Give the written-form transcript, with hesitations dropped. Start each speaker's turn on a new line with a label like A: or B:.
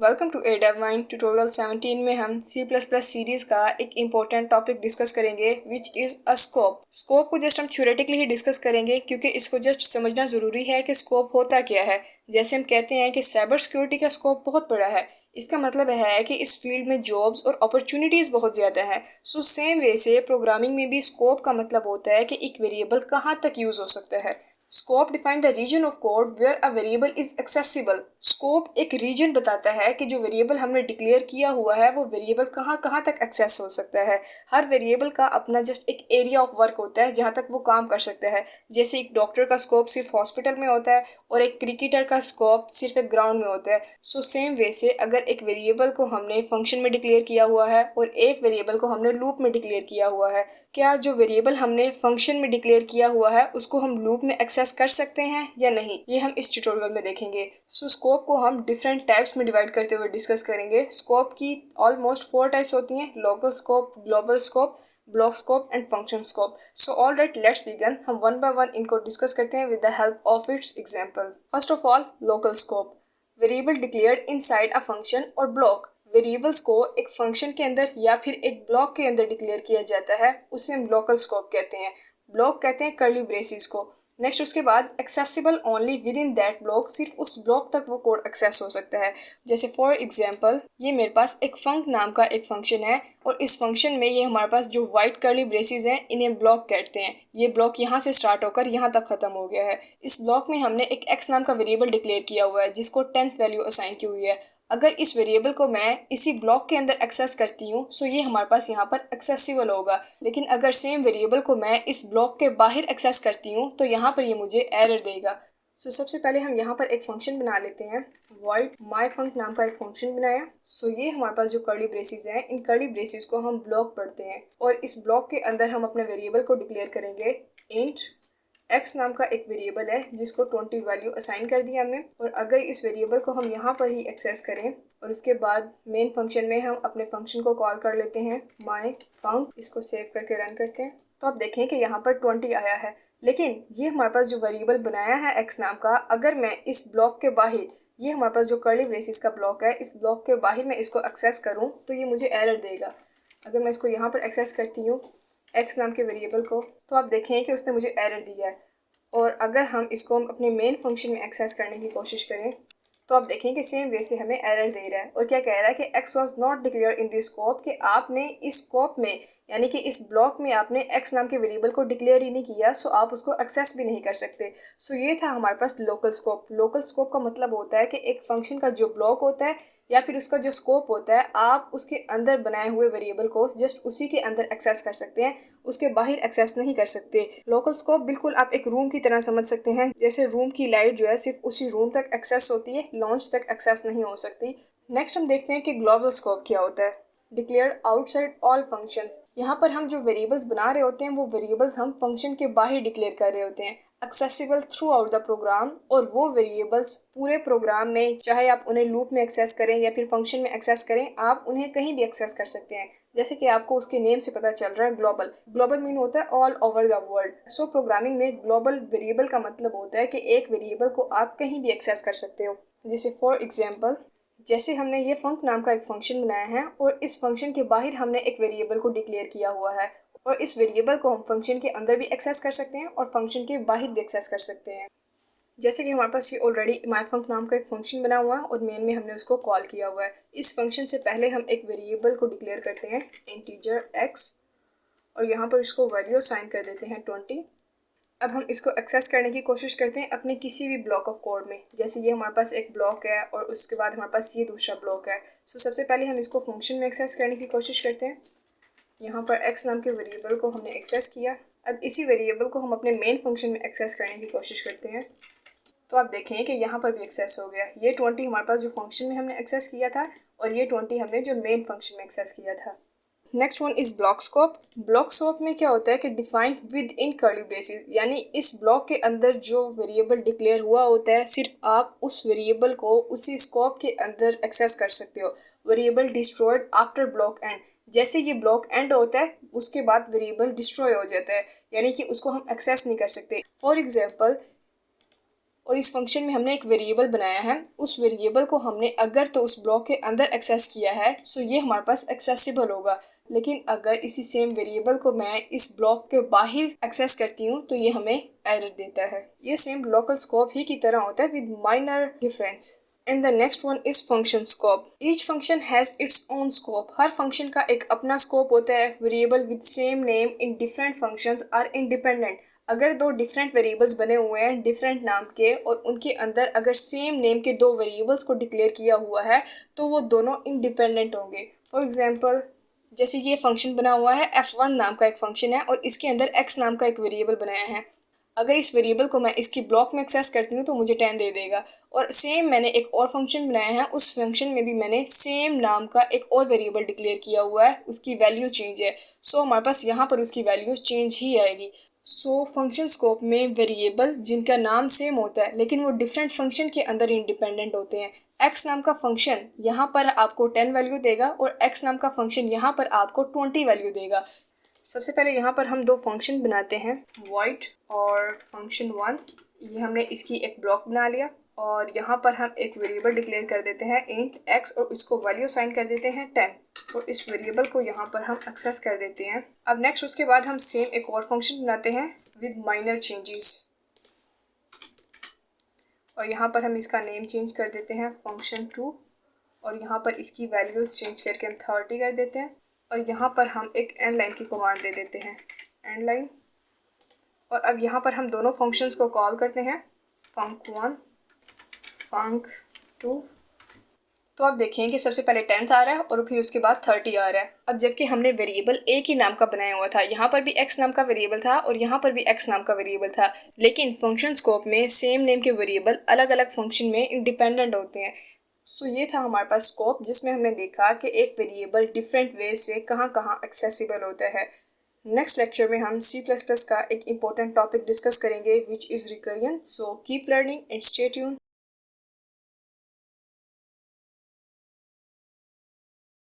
A: Welcome to ADevMind tutorial 17 में हम C++ series का एक इम्पोर्टेंट टॉपिक डिस्कस करेंगे which is a scope. Scope को जस्ट हम थ्योरेटिकली ही डिस्कस करेंगे क्योंकि इसको जस्ट समझना ज़रूरी है कि स्कोप होता क्या है। जैसे हम कहते हैं कि साइबर सिक्योरिटी का स्कोप बहुत बड़ा है, इसका मतलब है कि इस फील्ड में जॉब्स और अपॉर्चुनिटीज़ बहुत ज़्यादा है। सो सेम वे से प्रोग्रामिंग में भी स्कोप का मतलब होता है कि एक वेरिएबल कहाँ तक यूज़ हो सकता है। Scope define the region of code where a variable is accessible. Scope एक रीजन बताता है कि जो वेरिएबल हमने डिक्लेयर किया हुआ है वो वेरिएबल कहाँ कहाँ तक एक्सेस हो सकता है। हर वेरिएबल का अपना जस्ट एक एरिया ऑफ वर्क होता है जहाँ तक वो काम कर सकता है। जैसे एक डॉक्टर का स्कोप सिर्फ हॉस्पिटल में होता है और एक क्रिकेटर का स्कोप सिर्फ एक ग्राउंड में होता है। सो सेम वे से अगर एक वेरिएबल को हमने फंक्शन में डिक्लेयर किया हुआ है और एक वेरिएबल को हमने लूप में डिक्लेयर किया हुआ है, क्या जो वेरिएबल हमने फंक्शन में डिक्लेयर किया हुआ है उसको हम लूप में एक्सेस कर सकते हैं या नहीं, ये हम इस ट्यूटोरियल में देखेंगे। सो स्कोप को हम डिफरेंट टाइप्स में डिवाइड करते हुए डिस्कस करेंगे। स्कोप की ऑलमोस्ट 4 टाइप्स होती हैं: local scope, global scope, block scope and function scope. So alright, let's begin. हम वन बाय वन इनको डिस्कस करते हैं with the help of its example. First of all, local scope. Variable declared inside a function और block. Variables को एक function के अंदर या फिर एक ब्लॉक के अंदर डिक्लेयर किया जाता है, उसे हम लोकल स्कोप कहते हैं। ब्लॉक कहते हैं कर्ली ब्रेसेस को। नेक्स्ट उसके बाद accessible only with in that block, सिर्फ उस ब्लॉक तक वो कोड एक्सेस हो सकता है। जैसे फॉर एग्जांपल, ये मेरे पास एक फंक नाम का एक फंक्शन है और इस फंक्शन में ये हमारे पास जो वाइट कर्ली ब्रेसेस हैं इन्हें ब्लॉक कहते हैं। ये ब्लॉक यहाँ से स्टार्ट होकर यहाँ तक खत्म हो गया है। इस ब्लॉक में हमने एक एक्स नाम का वेरिएबल डिक्लेयर किया हुआ है जिसको 10th वैल्यू असाइन की हुई है। अगर इस वेरिएबल को मैं इसी ब्लॉक के अंदर एक्सेस करती हूँ सो ये हमारे पास यहाँ पर एक्सेसिबल होगा। लेकिन अगर सेम वेरिएबल को मैं इस ब्लॉक के बाहर एक्सेस करती हूँ तो यहाँ पर ये मुझे एरर देगा। सो सबसे पहले हम यहाँ पर एक फंक्शन बना लेते हैं। void myfunc नाम का एक फंक्शन बनाया। सो ये हमारे पास जो कर्ली ब्रेसेस हैं, इन कर्ली ब्रेसेस को हम ब्लॉक पढ़ते हैं और इस ब्लॉक के अंदर हम अपने वेरिएबल को डिक्लेयर करेंगे इंट x नाम का एक वेरिएबल है जिसको 20 वैल्यू असाइन कर दिया हमने। और अगर इस वेरिएबल को हम यहाँ पर ही एक्सेस करें और उसके बाद मेन फंक्शन में हम अपने फंक्शन को कॉल कर लेते हैं myfunc, इसको सेव करके रन करते हैं तो आप देखें कि यहाँ पर 20 आया है। लेकिन ये हमारे पास जो वेरिएबल बनाया है x नाम का, अगर मैं इस ब्लॉक के बाहर, ये हमारे पास जो कर्ली ब्रेसेस का ब्लॉक है, इस ब्लॉक के बाहर मैं इसको एक्सेस करूँ तो ये मुझे एरर देगा। अगर मैं इसको यहाँ पर एक्सेस करती हूँ x नाम के वेरिएबल को, तो आप देखें कि उसने मुझे एरर दिया है। और अगर हम इसको अपने मेन फंक्शन में एक्सेस करने की कोशिश करें तो आप देखें कि सेम वे से हमें एरर दे रहा है। और क्या कह रहा है कि x was not declare in this scope, कि आपने इस स्कोप में यानी कि इस ब्लॉक में आपने x नाम के वेरिएबल को डिक्लेयर ही नहीं किया, सो आप उसको एक्सेस भी नहीं कर सकते। सो ये था हमारे पास लोकल स्कोप। लोकल स्कोप का मतलब होता है कि एक फंक्शन का जो ब्लॉक होता है या फिर उसका जो स्कोप होता है, आप उसके अंदर बनाए हुए वेरिएबल को जस्ट उसी के अंदर एक्सेस कर सकते हैं, उसके बाहर एक्सेस नहीं कर सकते। लोकल स्कोप बिल्कुल आप एक रूम की तरह समझ सकते हैं। जैसे रूम की लाइट जो है सिर्फ उसी रूम तक एक्सेस होती है, लॉन्च तक एक्सेस नहीं हो सकती। नेक्स्ट हम देखते हैं कि ग्लोबल स्कोप क्या होता है। Declare outside all functions. यहाँ पर हम जो वेरिएबल्स बना रहे होते हैं वो वेरिएबल्स हम फंक्शन के बाहर डिक्लेयर कर रहे होते हैं। Accessible throughout the program, और वो वेरिएबल्स पूरे प्रोग्राम में, चाहे आप उन्हें लूप में एक्सेस करें या फिर फंक्शन में एक्सेस करें, आप उन्हें कहीं भी एक्सेस कर सकते हैं। जैसे कि आपको उसके नेम से पता चल रहा है ग्लोबल। ग्लोबल मीन होता है all over the world. So programming में ग्लोबल वेरिएबल का मतलब होता है कि एक वेरिएबल को आप कहीं भी एक्सेस कर सकते हो। जैसे फॉर एग्जाम्पल, जैसे हमने ये फंक नाम का एक फंक्शन बनाया है और इस फंक्शन के बाहर हमने एक वेरिएबल को डिक्लेयर किया हुआ है और इस वेरिएबल को हम फंक्शन के अंदर भी एक्सेस कर सकते हैं और फंक्शन के बाहर भी एक्सेस कर सकते हैं। जैसे कि हमारे पास ये ऑलरेडी myfunc नाम का एक फंक्शन बना हुआ है और मेन में हमने उसको कॉल किया हुआ है। इस फंक्शन से पहले हम एक वेरिएबल को डिक्लेयर करते हैं इंटीजर x और यहाँ पर इसको वैल्यू असाइन कर देते हैं 20। अब हम इसको एक्सेस करने की कोशिश करते हैं अपने किसी भी ब्लॉक ऑफ कोड में। जैसे ये हमारे पास एक ब्लॉक है और उसके बाद हमारे पास ये दूसरा ब्लॉक है। सो सबसे पहले हम इसको फंक्शन में एक्सेस करने की कोशिश करते हैं। यहाँ पर x नाम के वेरिएबल को हमने एक्सेस किया। अब इसी वेरिएबल को हम अपने मेन फंक्शन में एक्सेस करने की कोशिश करते हैं तो आप देखें कि यहाँ पर भी एक्सेस हो गया। ये 20 हमारे पास जो फंक्शन में हमने एक्सेस किया था और ये 20 हमने जो मेन फंक्शन में एक्सेस किया था। Next one is block scope. Block scope में क्या होता है कि defined with in curly braces, यानी इस ब्लॉक के अंदर जो वेरिएबल डिक्लेयर हुआ होता है सिर्फ आप उस वेरिएबल को उसी स्कोप के अंदर एक्सेस कर सकते हो। Variable destroyed after block and, जैसे ये ब्लॉक एंड होता है उसके बाद वेरिएबल डिस्ट्रॉय हो जाता है, यानी कि उसको हम एक्सेस नहीं कर सकते। फॉर एग्जाम्पल, और इस फंक्शन में हमने एक वेरिएबल बनाया है। उस वेरिएबल को हमने अगर तो उस ब्लॉक के अंदर एक्सेस किया है सो ये हमारे पास एक्सेसिबल होगा, लेकिन अगर इसी सेम वेरिएबल को मैं इस ब्लॉक के बाहर एक्सेस करती हूँ तो ये हमें एरर देता है। ये सेम लोकल स्कोप ही की तरह होता है with minor difference. And the next one is function scope. Each function has its own scope. Her function का एक अपना scope होता है। Variable with same name in different functions are independent. अगर दो डिफरेंट वेरिएबल्स बने हुए हैं डिफरेंट नाम के और उनके अंदर अगर सेम नेम के दो वेरिएबल्स को डिक्लेयर किया हुआ है तो वो दोनों इंडिपेंडेंट होंगे। फॉर एग्जांपल जैसे ये फंक्शन बना हुआ है f1 नाम का एक फंक्शन है और इसके अंदर x नाम का एक वेरिएबल बनाया है। अगर इस वेरिएबल को मैं इसकी ब्लॉक में एक्सेस करती हूँ तो मुझे 10 दे देगा। और सेम मैंने एक और फंक्शन बनाया है, उस फंक्शन में भी मैंने सेम नाम का एक और वेरिएबल डिक्लेयर किया हुआ है, उसकी वैल्यू चेंज है। सो हमारे पास यहाँ पर उसकी वैल्यू चेंज ही आएगी। सो फंक्शन स्कोप में वेरिएबल जिनका नाम सेम होता है लेकिन वो डिफरेंट फंक्शन के अंदर इंडिपेंडेंट होते हैं। x नाम का फंक्शन यहाँ पर आपको 10 वैल्यू देगा और x नाम का फंक्शन यहाँ पर आपको 20 वैल्यू देगा। सबसे पहले यहाँ पर हम दो फंक्शन बनाते हैं, void और फंक्शन 1। ये हमने इसकी एक ब्लॉक बना लिया और यहाँ पर हम एक वेरिएबल डिक्लेयर कर देते हैं int x और इसको वैल्यू साइन कर देते हैं 10 और इस वेरिएबल को यहाँ पर हम एक्सेस कर देते हैं। अब नेक्स्ट उसके बाद हम सेम एक और फंक्शन बनाते हैं विद माइनर चेंजेस और यहाँ पर हम इसका नेम चेंज कर देते हैं फंक्शन 2 और यहाँ पर इसकी वैल्यूज चेंज करके हम 30 कर देते हैं और यहाँ पर हम एक एंड लाइन की कमांड दे देते हैं एंड लाइन। और अब यहाँ पर हम दोनों फंक्शंस को कॉल करते हैं func1 func2। तो आप देखें कि सबसे पहले 10 आ रहा है और फिर उसके बाद 30 आ रहा है। अब जबकि हमने वेरिएबल एक ही नाम का बनाया हुआ था, यहाँ पर भी x नाम का वेरिएबल था और यहाँ पर भी x नाम का वेरिएबल था, लेकिन फंक्शन स्कोप में सेम नेम के वेरिएबल अलग अलग फंक्शन में इंडिपेंडेंट होते हैं। सो ये था हमारे पास स्कोप जिसमें हमने देखा कि एक वेरिएबल डिफरेंट वे से कहाँ कहाँ एक्सेसिबल होता है। नेक्स्ट लेक्चर में हम C++ का एक इम्पोर्टेंट टॉपिक डिस्कस करेंगे which is recursion. So keep learning and stay tuned.